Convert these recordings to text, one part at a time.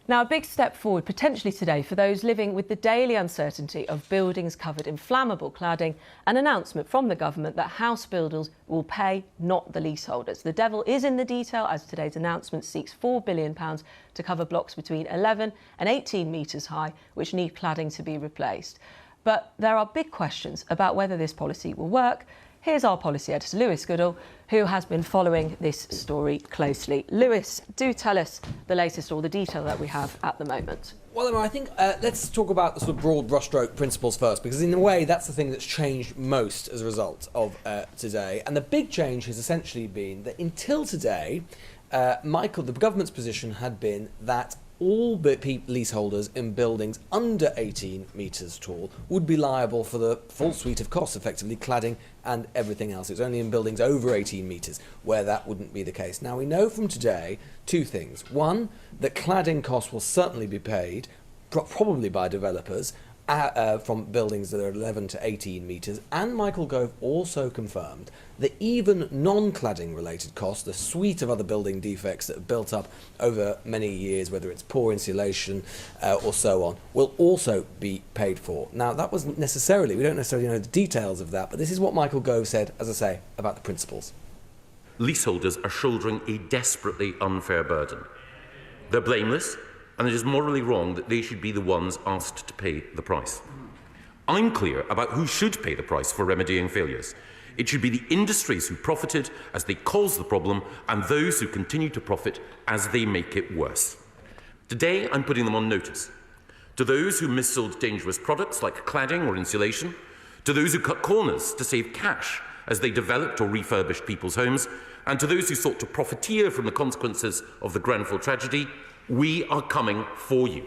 Now, a big step forward potentially today for those living with the daily uncertainty of buildings covered in flammable cladding, an announcement from the government that house builders will pay, not the leaseholders. The devil is in the detail, as today's announcement seeks £4 billion to cover blocks between 11 and 18 metres high, which need cladding to be replaced. But there are big questions about whether this policy will work. Here's our policy editor, Lewis Goodall, who has been following this story closely. Lewis, do tell us the latest or the detail that we have at the moment. Well, Emma, I think let's talk about the sort of broad brushstroke principles first, because in a way that's the thing that's changed most as a result of today. And the big change has essentially been that until today, the government's position had been that all leaseholders in buildings under 18 metres tall would be liable for the full suite of costs, effectively cladding and everything else. It's only in buildings over 18 metres where that wouldn't be the case. Now, we know from today two things. One, that cladding costs will certainly be paid, probably by developers, from buildings that are 11 to 18 metres, and Michael Gove also confirmed that even non-cladding related costs, the suite of other building defects that have built up over many years, whether it's poor insulation or so on, will also be paid for. Now, that wasn't necessarily, we don't necessarily know the details of that, but this is what Michael Gove said, as I say, about the principles. Leaseholders are shouldering a desperately unfair burden. They're blameless, and it is morally wrong that they should be the ones asked to pay the price. I'm clear about who should pay the price for remedying failures. It should be the industries who profited as they caused the problem and those who continue to profit as they make it worse. Today, I'm putting them on notice. To those who missold dangerous products like cladding or insulation, to those who cut corners to save cash as they developed or refurbished people's homes, and to those who sought to profiteer from the consequences of the Grenfell tragedy, we are coming for you.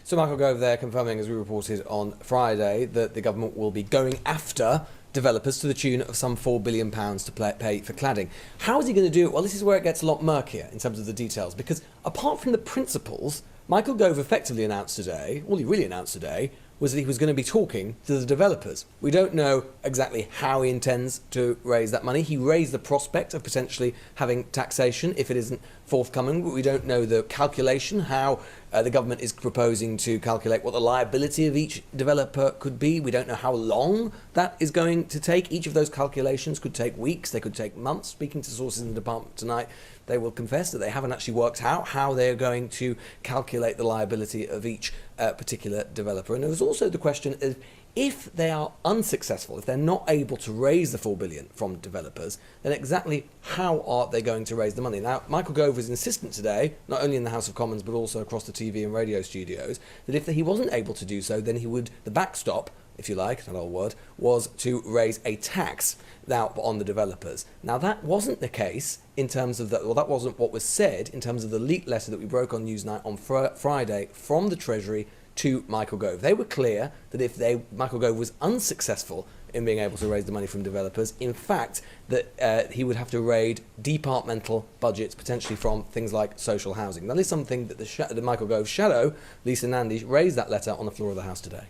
So Michael Gove there confirming, as we reported on Friday, that the government will be going after developers to the tune of some £4 billion to pay for cladding. How is he going to do it? Well, this is where it gets a lot murkier in terms of the details, because apart from the principles, Michael Gove effectively announced today, all he really announced today, was that he was going to be talking to the developers. We don't know exactly how he intends to raise that money. He raised the prospect of potentially having taxation if it isn't forthcoming, but we don't know the calculation, how the government is proposing to calculate what the liability of each developer could be. We don't know how long that is going to take. Each of those calculations could take weeks, they could take months. Speaking to sources in the department tonight, they will confess that they haven't actually worked out how they're going to calculate the liability of each particular developer. And there was also the question of, if they are unsuccessful, if they're not able to raise the £4 billion from developers, then exactly how are they going to raise the money? Now, Michael Gove was insistent today, not only in the House of Commons, but also across the TV and radio studios, that if he wasn't able to do so, then he would, the backstop, if you like, that old word, was to raise a tax now on the developers. Now, that wasn't the case in terms of that, well, that wasn't what was said in terms of the leaked letter that we broke on Newsnight on Friday from the Treasury to Michael Gove. They were clear that if Michael Gove was unsuccessful in being able to raise the money from developers, in fact, that he would have to raid departmental budgets, potentially from things like social housing. That is something that the Michael Gove's shadow, Lisa Nandy, raised that letter on the floor of the House today.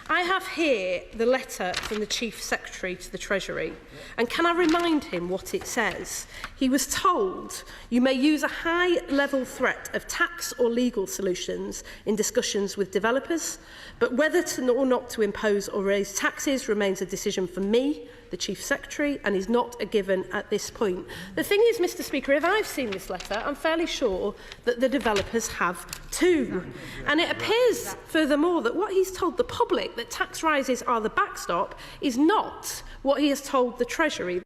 I have here the letter from the Chief Secretary to the Treasury, and can I remind him what it says? He was told, you may use a high-level threat of tax or legal solutions in discussions with developers, but whether or not to impose or raise taxes remains a decision for me, the Chief Secretary, and is not a given at this point. The thing is, Mr Speaker, if I've seen this letter, I'm fairly sure that the developers have too. And it appears, furthermore, that what he's told the public, that tax rises are the backstop, is not what he has told the Treasury.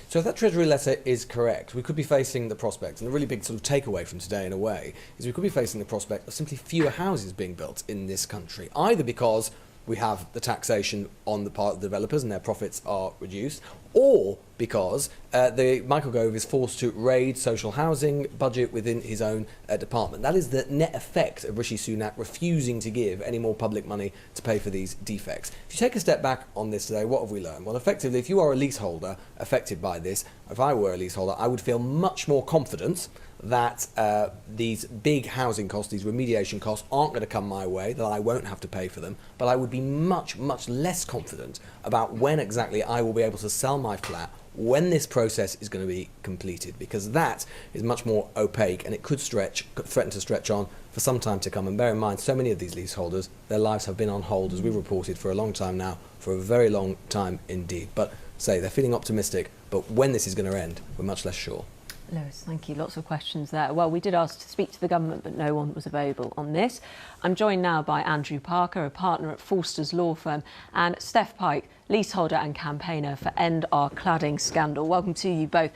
So if that Treasury letter is correct, we could be facing the prospect, and the really big sort of takeaway from today in a way, is we could be facing the prospect of simply fewer houses being built in this country, either because we have the taxation on the part of the developers and their profits are reduced, or because Michael Gove is forced to raid social housing budget within his own department. That is the net effect of Rishi Sunak refusing to give any more public money to pay for these defects. If you take a step back on this today, what have we learned? Well, effectively, if you are a leaseholder affected by this, if I were a leaseholder, I would feel much more confident that these big housing costs, these remediation costs, aren't going to come my way, that I won't have to pay for them, but I would be much, much less confident about when exactly I will be able to sell my flat when this process is going to be completed, because that is much more opaque and it could threaten to stretch on for some time to come. And bear in mind, so many of these leaseholders, their lives have been on hold, as we've reported, for a long time now, for a very long time indeed. But they're feeling optimistic, but when this is going to end, we're much less sure. Lewis, thank you. Lots of questions there. Well, we did ask to speak to the government, but no one was available on this. I'm joined now by Andrew Parker, a partner at Forster's law firm, and Steph Pike, leaseholder and campaigner for End Our Cladding Scandal. Welcome to you both.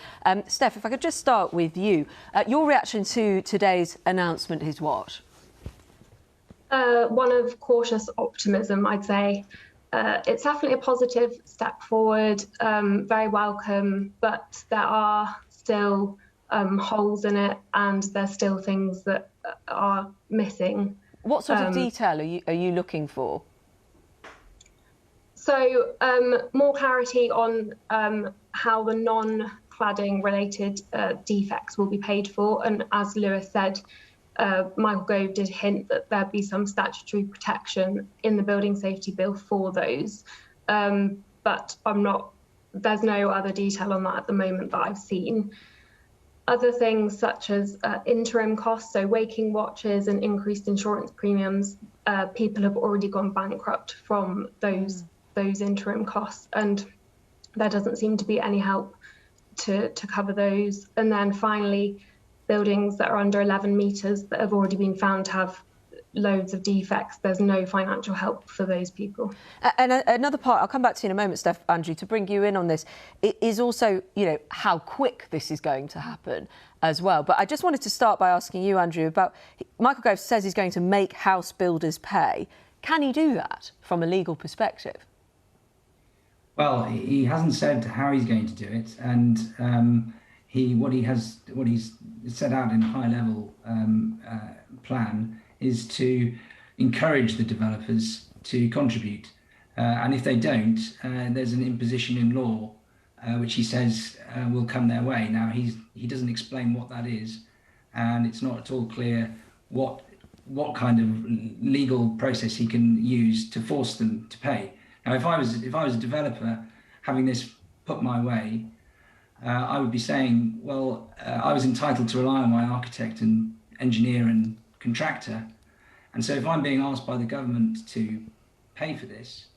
Steph, if I could just start with you. Your reaction to today's announcement is what? One of cautious optimism, I'd say. It's definitely a positive step forward, very welcome, but there are still holes in it, and there's still things that are missing. What sort of detail are you looking for? So more clarity on how the non-cladding related defects will be paid for, and as Lewis said, Michael Gove did hint that there'd be some statutory protection in the building safety bill for those, but there's no other detail on that at the moment that I've seen. Other things such as interim costs, so waking watches and increased insurance premiums, people have already gone bankrupt from those interim costs, and there doesn't seem to be any help to cover those. And then finally, buildings that are under 11 metres that have already been found to have loads of defects, there's no financial help for those people. And another part, I'll come back to you in a moment, Steph, Andrew, to bring you in on this, it is also, how quick this is going to happen as well. But I just wanted to start by asking you, Andrew, about Michael Gove says he's going to make house builders pay. Can he do that from a legal perspective? Well, he hasn't said how he's going to do it, and what he's set out in a high-level plan is to encourage the developers to contribute, and if they don't, there's an imposition in law which he says will come their way. Now he doesn't explain what that is, and it's not at all clear what kind of legal process he can use to force them to pay. Now, if I was a developer having this put my way, I would be saying, well, I was entitled to rely on my architect and engineer and contractor. And so if I'm being asked by the government to pay for this,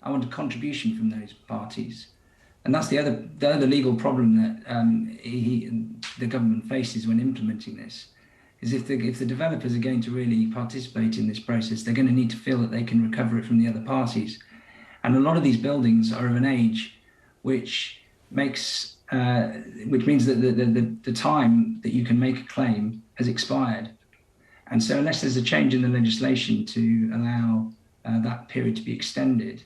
I want a contribution from those parties. And that's the other legal problem that the government faces when implementing this, is if the developers are going to really participate in this process, they're going to need to feel that they can recover it from the other parties. And a lot of these buildings are of an age which means that the time that you can make a claim has expired. And so unless there's a change in the legislation to allow that period to be extended,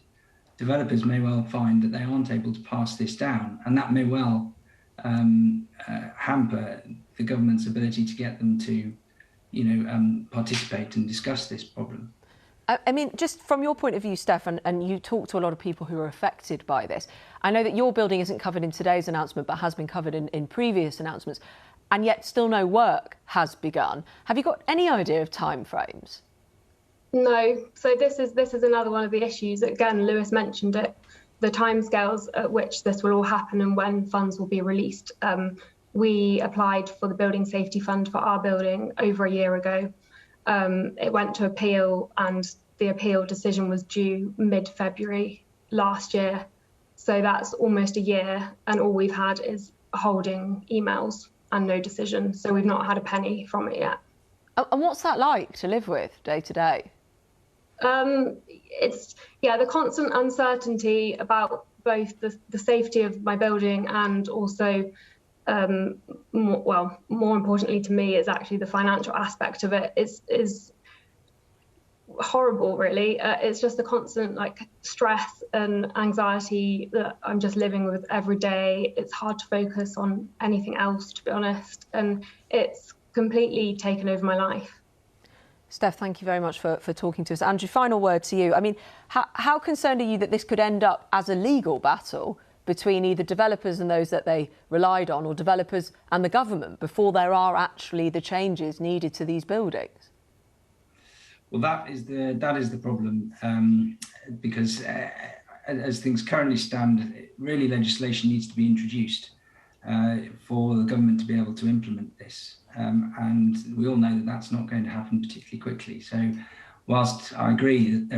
developers may well find that they aren't able to pass this down, and that may well hamper the government's ability to get them to, participate and discuss this problem. I mean, just from your point of view, Steph, and you talk to a lot of people who are affected by this. I know that your building isn't covered in today's announcement, but has been covered in previous announcements, and yet still no work has begun. Have you got any idea of timeframes? No. So this is another one of the issues. Again, Lewis mentioned it, the timescales at which this will all happen and when funds will be released. We applied for the Building Safety Fund for our building over a year ago. It went to appeal, and the appeal decision was due mid-February last year. So that's almost a year, and all we've had is holding emails and no decision. So we've not had a penny from it yet. And what's that like to live with day to day? It's the constant uncertainty about both the safety of my building and also, more importantly to me, is actually the financial aspect of it. Is horrible, really. It's just a constant stress and anxiety that I'm just living with every day. It's hard to focus on anything else, to be honest, and it's completely taken over my life. Steph, thank you very much for talking to us. Andrew, final word to you. I mean, how concerned are you that this could end up as a legal battle between either developers and those that they relied on, or developers and the government, before there are actually the changes needed to these buildings? Well, that is the problem, because as things currently stand, really legislation needs to be introduced for the government to be able to implement this. And we all know that that's not going to happen particularly quickly. So whilst I agree that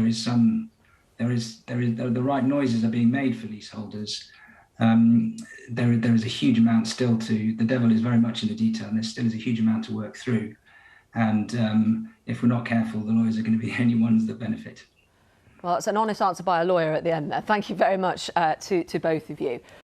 the right noises are being made for leaseholders, there is a huge amount still the devil is very much in the detail, and there still is a huge amount to work through. And if we're not careful, the lawyers are going to be the only ones that benefit. Well, it's an honest answer by a lawyer at the end there. Thank you very much to both of you.